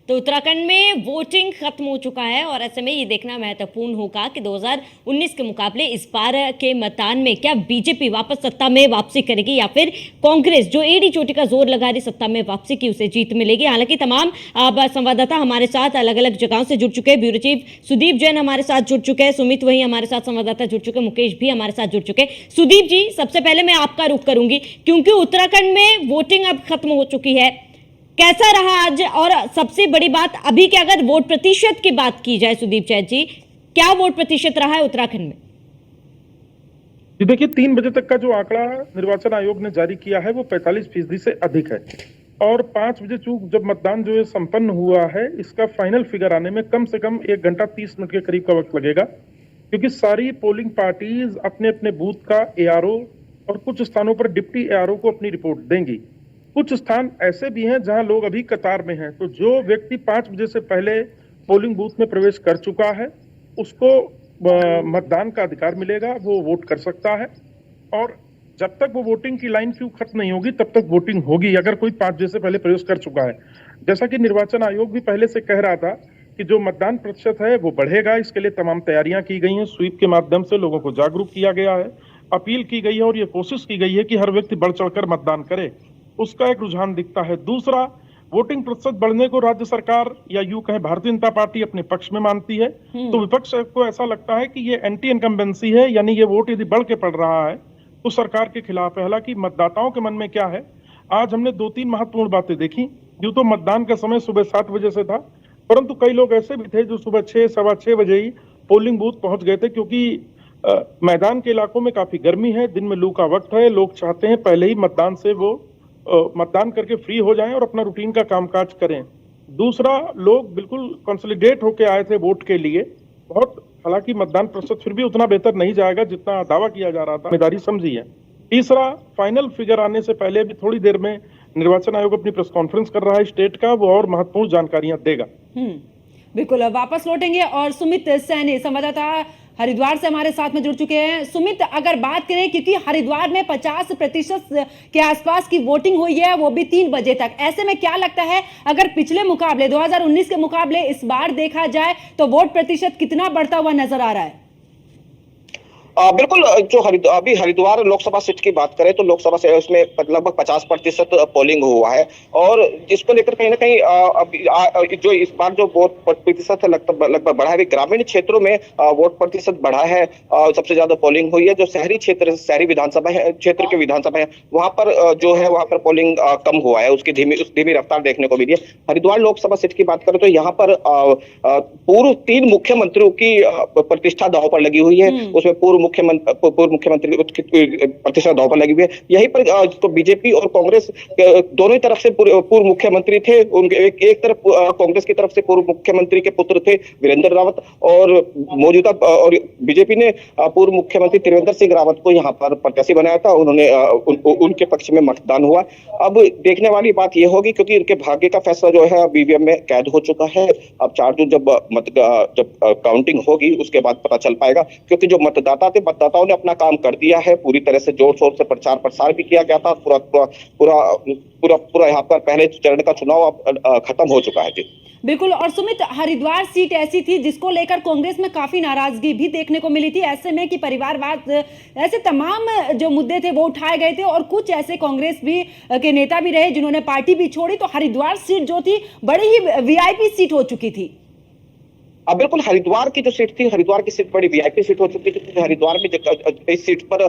तो उत्तराखंड में वोटिंग खत्म हो चुका है और ऐसे में ये देखना महत्वपूर्ण होगा कि 2019 के मुकाबले इस बार के मतदान में क्या बीजेपी वापस सत्ता में वापसी करेगी या फिर कांग्रेस जो एड़ी चोटी का जोर लगा रही सत्ता में वापसी की उसे जीत मिलेगी। हालांकि तमाम संवाददाता हमारे साथ अलग अलग जगहों से जुड़ चुके हैं। ब्यूरो चीफ सुदीप जैन हमारे साथ जुड़ चुके हैं, सुमित वही हमारे साथ संवाददाता जुड़ चुके हैं, मुकेश भी हमारे साथ जुड़ चुके हैं। सुदीप जी, सबसे पहले मैं आपका रुख करूंगी क्योंकि उत्तराखंड में वोटिंग अब खत्म हो चुकी है। कैसा रहा आज, और सबसे बड़ी बात अभी कि अगर वोट प्रतिशत की बात की जाए सुदीप जैन जी, क्या वोट प्रतिशत रहा है उत्तराखंड में? जी देखिए, 3 बजे तक का जो आंकड़ा निर्वाचन आयोग ने जारी किया है वो 45% से अधिक है और 5 बजे चूक जब मतदान जो है संपन्न हुआ है, इसका फाइनल फिगर आने में कम से कम 1 घंटा 30 मिनट के करीब का वक्त लगेगा, क्योंकि सारी पोलिंग पार्टीज अपने अपने बूथ का एआरओ और कुछ स्थानों पर डिप्टी एआरओ को अपनी रिपोर्ट देंगी। कुछ स्थान ऐसे भी हैं जहां लोग अभी कतार में हैं, तो जो व्यक्ति 5 बजे से पहले पोलिंग बूथ में प्रवेश कर चुका है उसको मतदान का अधिकार मिलेगा, वो वोट कर सकता है। और जब तक वो वोटिंग की लाइन क्यों खत्म नहीं होगी तब तक वोटिंग होगी, अगर कोई 5 बजे से पहले प्रवेश कर चुका है। जैसा कि निर्वाचन आयोग भी पहले से कह रहा था कि जो मतदान प्रतिशत है वो बढ़ेगा, इसके लिए तमाम तैयारियां की गई हैं। स्वीप के माध्यम से लोगों को जागरूक किया गया है, अपील की गई है और ये कोशिश की गई है कि हर व्यक्ति बढ़ चढ़कर मतदान करे, उसका एक रुझान दिखता है। दूसरा, वोटिंग प्रतिशत बढ़ने को राज्य सरकार या यूं कहें भारतीय जनता पार्टी अपने पक्ष में मानती है, तो विपक्ष को ऐसा लगता है कि ये एंटी इनकम्बेंसी है, यानी ये वोट यदि बढ़ के पड़ रहा है तो सरकार के खिलाफ है। हालांकि मतदाताओं के मन में क्या है, आज हमने 2-3 महत्वपूर्ण बातें देखी। यूं तो मतदान का समय सुबह 7 बजे से था, परंतु कई लोग ऐसे भी थे जो सुबह 6, सवा 6 बजे ही पोलिंग बूथ पहुंच गए थे, क्योंकि मैदान के इलाकों में काफी गर्मी है, दिन में लू का वक्त है, लोग चाहते हैं पहले ही मतदान से वो मतदान करके फ्री हो जाएं और अपना रूटीन का कामकाज करें। दूसरा, लोग बिल्कुल कंसोलिडेट होकर आए थे वोट के लिए। बहुत, हालांकि मतदान प्रतिशत फिर भी उतना बेहतर नहीं जाएगा जितना दावा किया जा रहा था, जिम्मेदारी समझी है। तीसरा, फाइनल फिगर आने से पहले भी थोड़ी देर में निर्वाचन आयोग अपनी प्रेस कॉन्फ्रेंस कर रहा है स्टेट का, वो और महत्वपूर्ण जानकारियां देगा। बिल्कुल, अब वापस लौटेंगे और सुमित सैनी संवाददाता हरिद्वार से हमारे साथ में जुड़ चुके हैं। सुमित, अगर बात करें क्योंकि हरिद्वार में 50% के आसपास की वोटिंग हुई है, वो भी 3 बजे तक, ऐसे में क्या लगता है अगर पिछले मुकाबले 2019 के मुकाबले इस बार देखा जाए तो वोट प्रतिशत कितना बढ़ता हुआ नजर आ रहा है? बिल्कुल, जो अभी हरिद्वार लोकसभा सीट की बात करें तो लोकसभा से उसमें लगभग 50% पोलिंग हुआ है और जिसको लेकर कहीं ना कहीं जो इस बार जो वोट प्रतिशत है लगभग बढ़ा है। ग्रामीण क्षेत्रों में वोट प्रतिशत बढ़ा है, सबसे ज्यादा पोलिंग हुई है। जो शहरी क्षेत्र, शहरी विधानसभा है, क्षेत्र के विधानसभा है, वहां पर जो है वहां पर पोलिंग कम हुआ है, उसकी धीमी रफ्तार देखने को मिली है। हरिद्वार लोकसभा सीट की बात करें तो यहाँ पर पूर्व 3 मुख्यमंत्रियों की प्रतिष्ठा दांव पर लगी हुई है, उसमें पूर्व मुख्यमंत्री प्रतिष्ठा दांव पर लगी हुई है। यहीं पर तो बीजेपी और कांग्रेस दोनों ही तरफ से पूर्व मुख्यमंत्री थे। उनके एक तरफ कांग्रेस की तरफ से पूर्व मुख्यमंत्री के पुत्र थे वीरेंद्र रावत, और मौजूदा और बीजेपी ने पूर्व मुख्यमंत्री त्रिवेंद्र सिंह रावत को यहाँ पर प्रत्याशी बनाया था। उन्होंने उनके पक्ष में मतदान हुआ। अब देखने वाली बात यह होगी, क्योंकि उनके भाग्य का फैसला जो है ईवीएम में कैद हो चुका है। अब 4 जून जब काउंटिंग होगी उसके बाद पता चल पाएगा, क्योंकि जो मतदाताओं ने अपना काम कर दिया है। पूरी तरह से जोर शोर से प्रचार प्रसार भी किया गया था। पूरा यहाँ पर पहले चरण का चुनाव अब खत्म हो चुका है। जी बिल्कुल, और सुमित, हरिद्वार सीट ऐसी थी जिसको लेकर कांग्रेस में काफी नाराजगी भी देखने को मिली थी, ऐसे में कि परिवारवाद, ऐसे तमाम जो मुद्दे थे वो उठाए गए थे और कुछ ऐसे कांग्रेस भी के नेता भी रहे जिन्होंने पार्टी भी छोड़ी। तो हरिद्वार सीट जो थी बड़ी ही वीआईपी सीट हो चुकी थी। अब बिल्कुल, हरिद्वार की जो सीट थी, हरिद्वार की सीट बड़ी वीआईपी सीट हो चुकी थी। हरिद्वार में इस सीट पर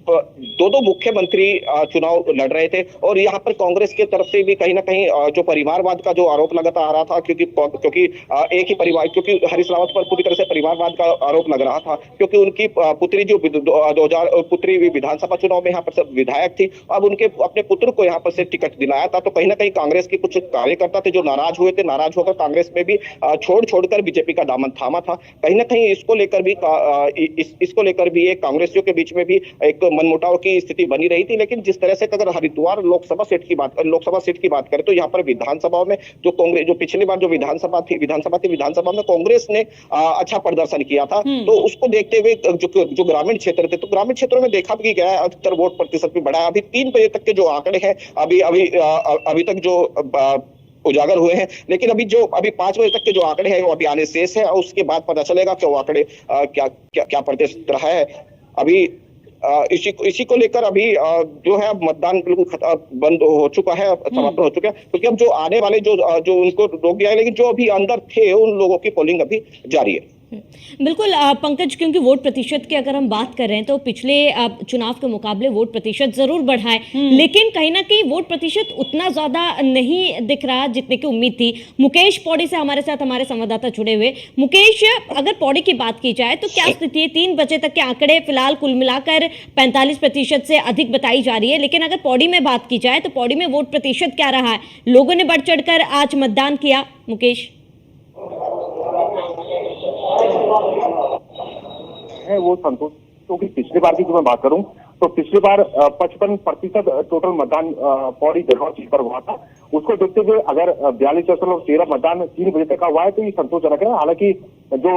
2 मुख्यमंत्री चुनाव लड़ रहे थे और यहाँ पर कांग्रेस की तरफ से भी कहीं ना कहीं जो परिवारवाद का जो आरोप लगाता आ रहा था, क्योंकि एक ही परिवार, क्योंकि हरीश रावत पर पूरी तरह से परिवारवाद का आरोप लग रहा था, क्योंकि उनकी पुत्री जो 2000 पुत्री विधानसभा चुनाव में यहाँ पर विधायक थी, अब उनके अपने पुत्र को यहाँ पर से टिकट दिलाया था। तो कहीं ना कहीं कांग्रेस के कुछ कार्यकर्ता थे जो नाराज हुए थे, नाराज होकर कांग्रेस में भी छोड़कर बीजेपी का दामन थामा था। कहीं ना कहीं इसको लेकर भी एक कांग्रेसियों के बीच में भी एक मनमुटाव की स्थिति बनी रही थी। लेकिन जिस तरह से अगर हरिद्वार लोकसभा सीट की बात करें तो यहाँ पर विधानसभाओं में जो कांग्रेस, जो पिछली बार जो विधानसभा में कांग्रेस ने अच्छा प्रदर्शन किया था, तो उसको देखते हुए जो ग्रामीण क्षेत्र थे, तो ग्रामीण क्षेत्रों में देखा भी गया अधिकतर वोट प्रतिशत भी बढ़ा है। अभी 3 बजे तक के जो आंकड़े हैं, अभी तक जो उजागर हुए हैं। लेकिन अभी 5 बजे तक के जो आंकड़े हैं वो अभी आने शेष है और उसके बाद पता चलेगा कि वो आंकड़े क्या क्या क्या प्रतिशत रहा है। अभी इसी को लेकर अभी जो है मतदान बिल्कुल बंद हो चुका है, समाप्त हो चुका है, क्योंकि अब जो आने वाले जो उनको रोक दिया है, लेकिन जो अभी अंदर थे उन लोगों की पोलिंग अभी जारी है। बिल्कुल पंकज, क्योंकि वोट प्रतिशत की अगर हम बात कर रहे हैं तो पिछले चुनाव के मुकाबले वोट प्रतिशत जरूर बढ़ा है, लेकिन कहीं ना कहीं वोट प्रतिशत उतना ज्यादा नहीं दिख रहा जितने की उम्मीद थी। मुकेश पौड़ी से हमारे साथ हमारे संवाददाता जुड़े हुए। मुकेश, अगर पौड़ी की बात की जाए तो क्या स्थिति है? 3 बजे तक के आंकड़े फिलहाल कुल मिलाकर 45% से अधिक बताई जा रही है, लेकिन अगर पौड़ी में बात की जाए तो पौड़ी में वोट प्रतिशत क्या रहा है? लोगों ने बढ़ चढ़कर आज मतदान किया। मुकेश, है वो संतोष, क्योंकि पिछली बार की जो मैं बात करूं तो पिछली बार 55% टोटल मतदान पौड़ी जगह सीट पर हुआ था। उसको देखते हुए अगर 42.13 मतदान 3 बजे तक का हुआ है तो ये संतोषजनक है। हालांकि जो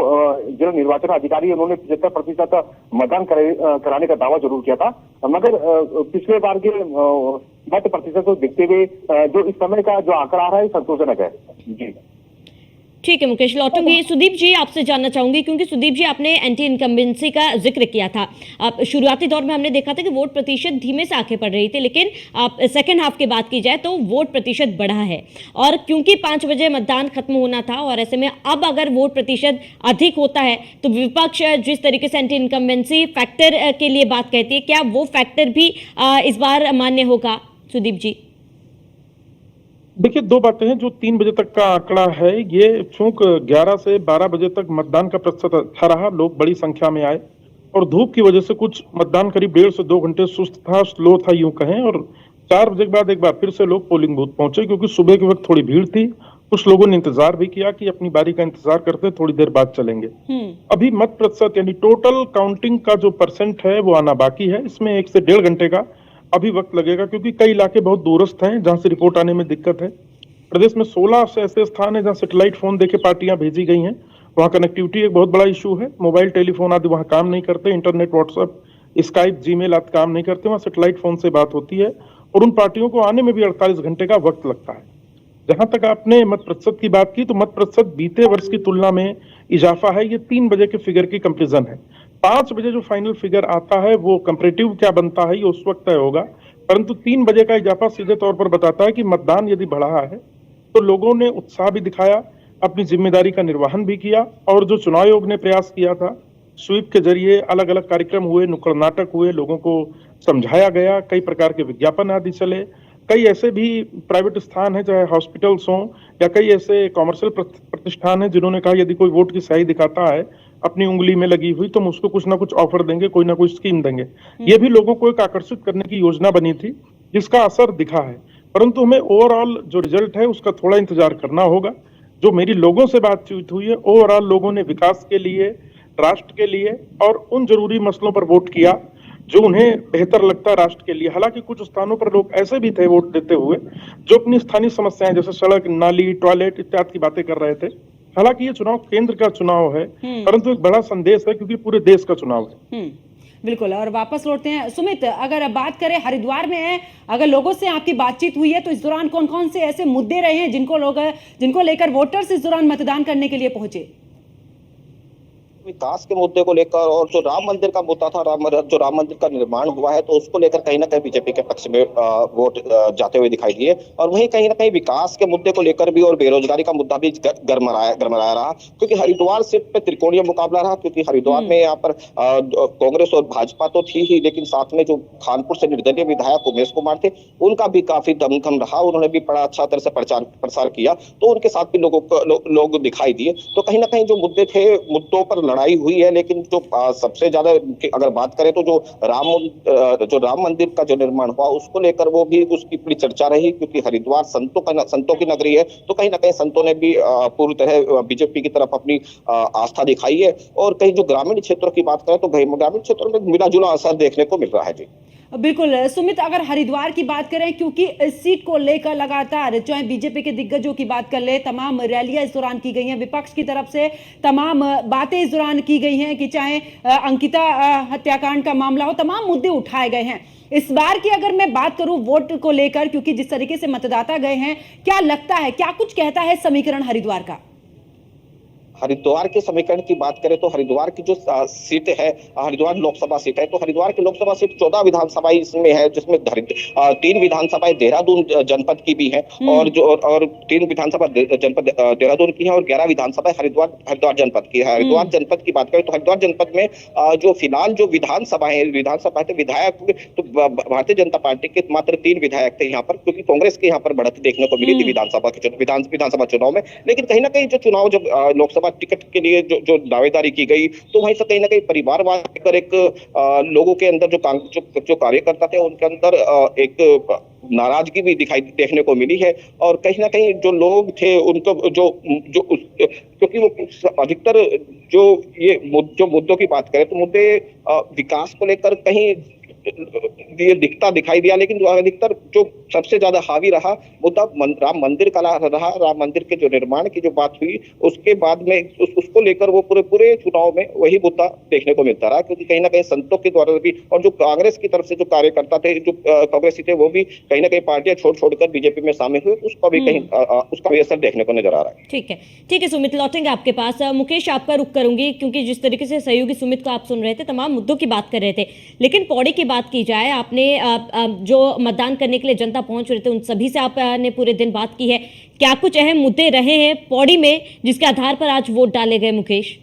जिला निर्वाचन अधिकारी उन्होंने 75% मतदान कराने का दावा जरूर किया था, मगर पिछले बार के मत प्रतिशत को देखते हुए जो इस समय का जो आंकड़ा आ रहा है संतोषजनक है। जी ठीक है मुकेश, लौटूंगी। सुदीप जी, आपसे जानना चाहूंगी, क्योंकि सुदीप जी आपने एंटी इनकम्बेंसी का जिक्र किया था। शुरुआती दौर में हमने देखा था कि वोट प्रतिशत धीमे से आंखें पड़ रही थी, लेकिन सेकेंड हाफ की बात की जाए तो वोट प्रतिशत बढ़ा है। और क्योंकि 5 बजे मतदान खत्म होना था और ऐसे में अब अगर वोट प्रतिशत अधिक होता है तो विपक्ष जिस तरीके से एंटी इनकम्बेंसी फैक्टर के लिए बात कहती है, क्या वो फैक्टर भी इस बार मान्य होगा? सुदीप जी, देखिए, 2 बातें हैं। जो 3 बजे तक का आंकड़ा है, ये चूंकि 11 से 12 बजे तक मतदान का प्रतिशत अच्छा रहा, लोग बड़ी संख्या में आए, और धूप की वजह से कुछ मतदान करीब 1.5 से 2 घंटे सुस्त था, स्लो था यूं कहें, और 4 बजे के बाद एक बार फिर से लोग पोलिंग बूथ पहुंचे, क्योंकि सुबह के वक्त थोड़ी भीड़ थी। कुछ लोगों ने इंतजार भी किया कि अपनी बारी का इंतजार करते, थोड़ी देर बाद चलेंगे। अभी मत प्रतिशत यानी टोटल काउंटिंग का जो परसेंट है वो आना बाकी है। इसमें 1 से 1.5 घंटे का अभी वक्त लगेगा, क्योंकि कई इलाके बहुत दूरस्थ हैं जहां से रिपोर्ट आने में दिक्कत है। प्रदेश में 16 से ऐसे स्थान है जहां सैटेलाइट फोन देके पार्टियां भेजी गई हैं। वहां कनेक्टिविटी एक बहुत बड़ा इशू है। मोबाइल टेलीफोन आदि वहां काम नहीं करते, इंटरनेट, व्हाट्सएप, स्काइप, जीमेल आदि काम नहीं करते। वहां सैटेलाइट फोन से बात होती है और उन पार्टियों को आने में भी 48 घंटे का वक्त लगता है। जहां तक आपने मत प्रतिशत की बात की, तो मत प्रतिशत बीते वर्ष की तुलना में इजाफा है। ये 3 बजे के फिगर की कंपेरिजन है। 5 बजे जो फाइनल फिगर आता है वो कंपेरेटिव क्या बनता है ये उस वक्त तय होगा, परंतु 3 बजे का इजाफा सीधे तौर पर बताता है कि मतदान यदि बढ़ा है तो लोगों ने उत्साह भी दिखाया, अपनी जिम्मेदारी का निर्वहन भी किया, और जो चुनाव आयोग ने प्रयास किया था, स्वीप के जरिए अलग अलग कार्यक्रम हुए, नुक्कड़ नाटक हुए, लोगों को समझाया गया, कई प्रकार के विज्ञापन आदि चले। कई ऐसे भी प्राइवेट स्थान है, चाहे हॉस्पिटल्स हों या कई ऐसे कॉमर्शियल प्रतिष्ठान है, जिन्होंने कहा यदि कोई वोट की स्याही दिखाता है अपनी उंगली में लगी हुई तो हम उसको कुछ ना कुछ ऑफर देंगे, कोई ना कोई स्कीम देंगे। ये भी लोगों को एक आकर्षित करने की योजना बनी थी, जिसका असर दिखा है। परंतु हमें ओवरऑल जो रिजल्ट है उसका थोड़ा इंतजार करना होगा। जो मेरी लोगों से बातचीत हुई है, ओवरऑल लोगों ने विकास के लिए, राष्ट्र के लिए और उन जरूरी मसलों पर वोट किया जो उन्हें बेहतर लगता है राष्ट्र के लिए। हालांकि कुछ स्थानों पर लोग ऐसे भी थे वोट देते हुए जो अपनी स्थानीय समस्याएं जैसे सड़क, नाली, टॉयलेट इत्यादि की बातें कर रहे थे। हालांकि ये चुनाव केंद्र का चुनाव है, परंतु एक बड़ा संदेश है, क्योंकि पूरे देश का चुनाव है। बिल्कुल। और वापस लौटते हैं सुमित, अगर बात करें हरिद्वार में है, अगर लोगों से आपकी बातचीत हुई है तो इस दौरान कौन कौन से ऐसे मुद्दे रहे हैं जिनको लेकर वोटर्स इस दौरान मतदान करने के लिए पहुंचे? विकास के मुद्दे को लेकर, और जो राम मंदिर का मुद्दा था, जो राम मंदिर का निर्माण हुआ है, तो उसको लेकर कहीं ना कहीं बीजेपी के पक्ष में वोट जाते हुए दिखाई दिए। और वहीं कहीं ना कहीं विकास के मुद्दे को लेकर भी और बेरोजगारी का मुद्दा भी गरमाया रहा, क्योंकि हरिद्वार सीट पे त्रिकोणीय मुकाबला रहा। क्योंकि हरिद्वार में यहाँ पर कांग्रेस और भाजपा तो थी ही, लेकिन साथ में जो खानपुर से निर्दलीय विधायक उमेश कुमार थे, उनका भी काफी दमखम रहा। उन्होंने भी बड़ा अच्छा तरह से प्रसार किया, तो उनके साथ भी लोग दिखाई दिए। तो कहीं ना कहीं जो मुद्दे थे, मुद्दों पर लड़ाई हुई है। लेकिन जो सबसे ज्यादा अगर बात करें तो जो राम मंदिर का जो निर्माण हुआ उसको लेकर वो भी उसकी पूरी चर्चा रही, क्योंकि हरिद्वार संतों की नगरी है। तो कहीं ना कहीं संतों ने भी पूरी तरह बीजेपी की तरफ अपनी आस्था दिखाई है। और कहीं जो ग्रामीण क्षेत्रों की बात करें तो ग्रामीण क्षेत्रों में मिला जुला असर देखने को मिल रहा है। जी बिल्कुल सुमित, अगर हरिद्वार की बात करें, क्योंकि इस सीट को लेकर लगातार चाहे बीजेपी के दिग्गजों की बात कर ले, तमाम रैलियां इस दौरान की गई हैं, विपक्ष की तरफ से तमाम बातें इस दौरान की गई हैं कि चाहे अंकिता हत्याकांड का मामला हो, तमाम मुद्दे उठाए गए हैं। इस बार की अगर मैं बात करूं वोट को लेकर, क्योंकि जिस तरीके से मतदाता गए हैं, क्या लगता है, क्या कुछ कहता है समीकरण हरिद्वार का? हरिद्वार के समीकरण की बात करें तो हरिद्वार की जो सीट है, हरिद्वार लोकसभा सीट है, तो हरिद्वार की लोकसभा सीट 14 विधानसभा इसमें है, जिसमें 3 विधानसभाएं देहरादून जनपद की भी हैं और 3 विधानसभा जनपद देहरादून की है और 11 विधानसभा हरिद्वार जनपद की है। हरिद्वार जनपद की बात करें तो हरिद्वार जनपद में जो फिलहाल जो विधानसभा थे विधायक, तो भारतीय जनता पार्टी के मात्र 3 विधायक थे यहाँ पर, क्योंकि कांग्रेस के यहाँ पर बढ़त देखने को मिली थी विधानसभा चुनाव में। लेकिन कहीं ना कहीं जो चुनाव जब लोकसभा टिकट के लिए जो दावेदारी की गई, तो वहीं से कहीं ना कहीं परिवारवाद लेकर एक लोगों के अंदर जो कार्यकर्ता थे उनके अंदर एक नाराजगी भी देखने को मिली है। और कहीं ना कहीं जो लोग थे उनको क्योंकि वो अधिकतर जो मुद्दों की बात करें तो मुद्दे विकास को लेकर कहीं ये दिखाई दिया, लेकिन अधिकतर जो सबसे ज्यादा हावी रहा मुद्दा राम मंदिर का रहा। राम मंदिर के जो निर्माण की जो बात हुई उसके बाद में उसको लेकर वो पूरे चुनाव में वही मुद्दा देखने को मिलता रहा, क्योंकि कहीं ना कहीं संतों के द्वारा भी और जो कांग्रेस की तरफ से जो कार्यकर्ता थे, जो कांग्रेसी थे, वो भी कहीं ना कहीं पार्टियां छोड़कर बीजेपी में शामिल हुए, उसका भी असर देखने को नजर आ रहा है। ठीक है सुमित, लौटेंगे आपके पास। मुकेश, आपका रुख करूंगी, क्योंकि जिस तरीके से सहयोगी सुमित को आप सुन रहे थे, तमाम मुद्दों की बात कर रहे थे, लेकिन पौड़ी की बात की जाए, आपने जो मतदान करने के लिए जनता पहुंच रहे थे उन सभी से आपने पूरे दिन बात की है, क्या कुछ अहम मुद्दे रहे हैं पौड़ी में जिसके आधार पर आज वोट डाले गए? मुकेश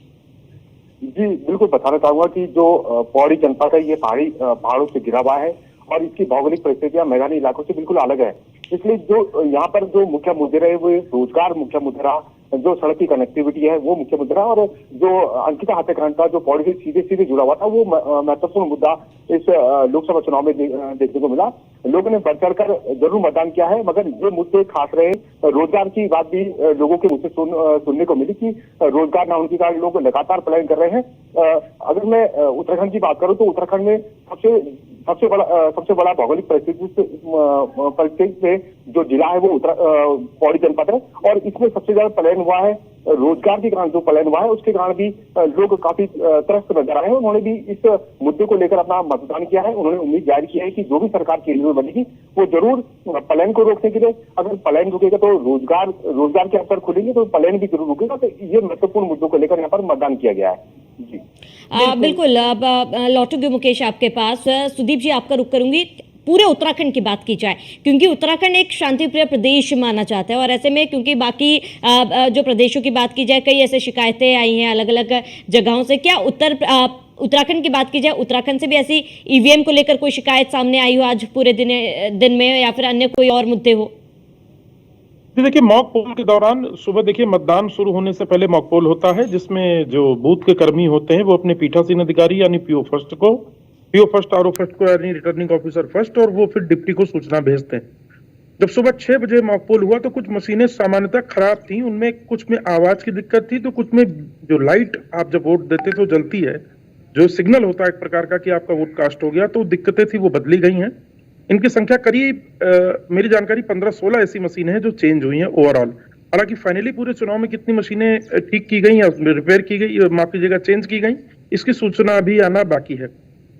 जी बिल्कुल बताना चाहूंगा कि जो पौड़ी जनपद है ये पहाड़ों से घिरा हुआ है और इसकी भौगोलिक परिस्थितियां मैदानी इलाकों से बिल्कुल अलग है। इसलिए जो यहाँ पर जो मुख्य मुद्दे रहे वो रोजगार मुख्य मुद्दा रहा, जो सड़क की कनेक्टिविटी है वो मुख्य मुद्दा रहा, और जो अंकिता हत्याकांड का जो पौड़ी से सीधे जुड़ा हुआ था वो महत्वपूर्ण मुद्दा इस लोकसभा चुनाव में देखने को मिला। लोगों ने बढ़ चढ़कर जरूर मतदान किया है, मगर ये मुद्दे खास रहे। रोजगार की बात भी लोगों के मुझ से सुनने को मिली कि रोजगार ना होने के कारण लोग लगातार पलायन कर रहे हैं। अगर मैं उत्तराखंड की बात करूं तो उत्तराखंड में सबसे बड़ा भौगोलिक परिस्थिति से जो जिला है वो पौड़ी जनपद है, और इसमें सबसे ज्यादा पलायन हुआ है। रोजगार के कारण जो पलायन हुआ है उसके कारण भी लोग काफी त्रस्त नजर आए हैं। उन्होंने भी इस मुद्दे को लेकर अपना मतदान किया है। उन्होंने उम्मीद जाहिर की है कि जो भी सरकार केंद्र में बनेगी वो जरूर पलायन को रोकने के लिए, अगर पलायन रुकेगा तो रोजगार के अवसर खुलेंगे, तो पलायन भी जरूर रुकेगा। तो ये महत्वपूर्ण मुद्दों को लेकर यहाँ पर मतदान किया गया है। जी बिल्कुल। अब लौटूंगी मुकेश आपके पास। सुदीप जी, आपका रुख करूंगी। पूरे उत्तराखंड की बात की जाए, क्योंकि उत्तराखंड एक शांतिप्रिय प्रदेश माना जाता है, और ऐसे में क्योंकि बाकी जो प्रदेशों की बात की जाए, कई ऐसे शिकायतें आई हैं अलग अलग जगहों से, क्या उत्तराखंड की बात की जाए, उत्तराखंड से भी ऐसी ईवीएम को लेकर कोई शिकायत सामने आई हो आज पूरे दिन में, या फिर अन्य कोई और मुद्दे हो? देखिए, मॉक पोल के दौरान सुबह देखिए मतदान शुरू होने से पहले मॉक पोल होता है, जिसमें जो बूथ के कर्मी होते हैं वो अपने पीठासीन अधिकारी यानी पीओ फर्स्ट आरओ फर्स्ट को यानी रिटर्निंग ऑफिसर फर्स्ट, और वो फिर डिप्टी को सूचना भेजते हैं। जब सुबह 6 बजे मॉक पोल हुआ तो कुछ मशीनें सामान्यतः खराब थी, उनमें कुछ में आवाज की दिक्कत थी, तो कुछ में जो लाइट आप जब वोट देते तो जलती है, जो सिग्नल होता है एक प्रकार का कि आपका वोट कास्ट हो गया, तो दिक्कतें थी वो बदली गई हैं। इनकी संख्या करीब मेरी जानकारी 15-16 ऐसी मशीनें हैं जो चेंज हुई हैं ओवरऑल। हालांकि फाइनली पूरे चुनाव में कितनी मशीनें ठीक की गई या रिपेयर की गई, माफ कीजिएगा, चेंज की गई, इसकी सूचना अभी आना बाकी है।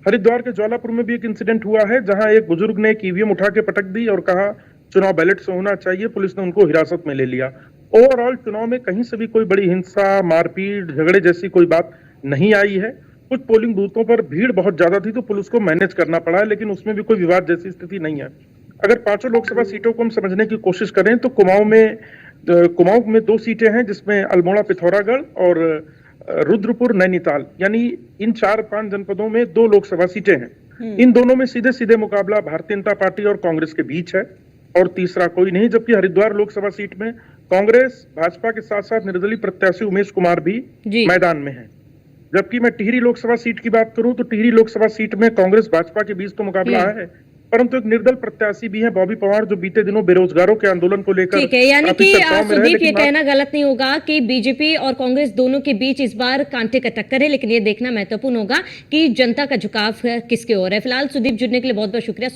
हरिद्वार के ज्वालापुर में भी एक इंसिडेंट हुआ है, जहां एक बुजुर्ग ने एक ईवीएम उठा के पटक दी और कहा चुनाव बैलेट से होना चाहिए, पुलिस ने उनको हिरासत में ले लिया। ओवरऑल चुनाव में कहीं से भी कोई बड़ी हिंसा, मारपीट, झगड़े जैसी कोई बात नहीं आई है। कुछ पोलिंग बूथों पर भीड़ बहुत ज्यादा थी तो पुलिस को मैनेज करना पड़ा है, लेकिन उसमें भी कोई विवाद जैसी स्थिति नहीं है। अगर 5 लोकसभा सीटों को हम समझने की कोशिश करें तो कुमाऊं में 2 सीटें हैं, जिसमें अल्मोड़ा पिथौरागढ़ और रुद्रपुर नैनीताल, यानी इन 4-5 जनपदों में 2 लोकसभा सीटें हैं। इन दोनों में सीधे सीधे भारतीय जनता पार्टी और कांग्रेस के बीच है, और तीसरा कोई नहीं। जबकि हरिद्वार लोकसभा सीट में कांग्रेस भाजपा के साथ साथ निर्दलीय प्रत्याशी उमेश कुमार भी मैदान में है। जबकि मैं टिहरी लोकसभा सीट की बात करूं तो टिहरी लोकसभा सीट में कांग्रेस भाजपा के बीच तो मुकाबला है, परंतु एक निर्दल प्रत्याशी भी है बॉबी पवार, जो बीते दिनों बेरोजगारों के आंदोलन को लेकर, ठीक है, यानी कि सुदीप ये कहना गलत नहीं होगा कि बीजेपी और कांग्रेस दोनों के बीच इस बार कांटे का टक्कर है, लेकिन ये देखना महत्वपूर्ण होगा कि जनता का झुकाव किसके ओर है। फिलहाल सुदीप जुड़ने के लिए बहुत बहुत शुक्रिया।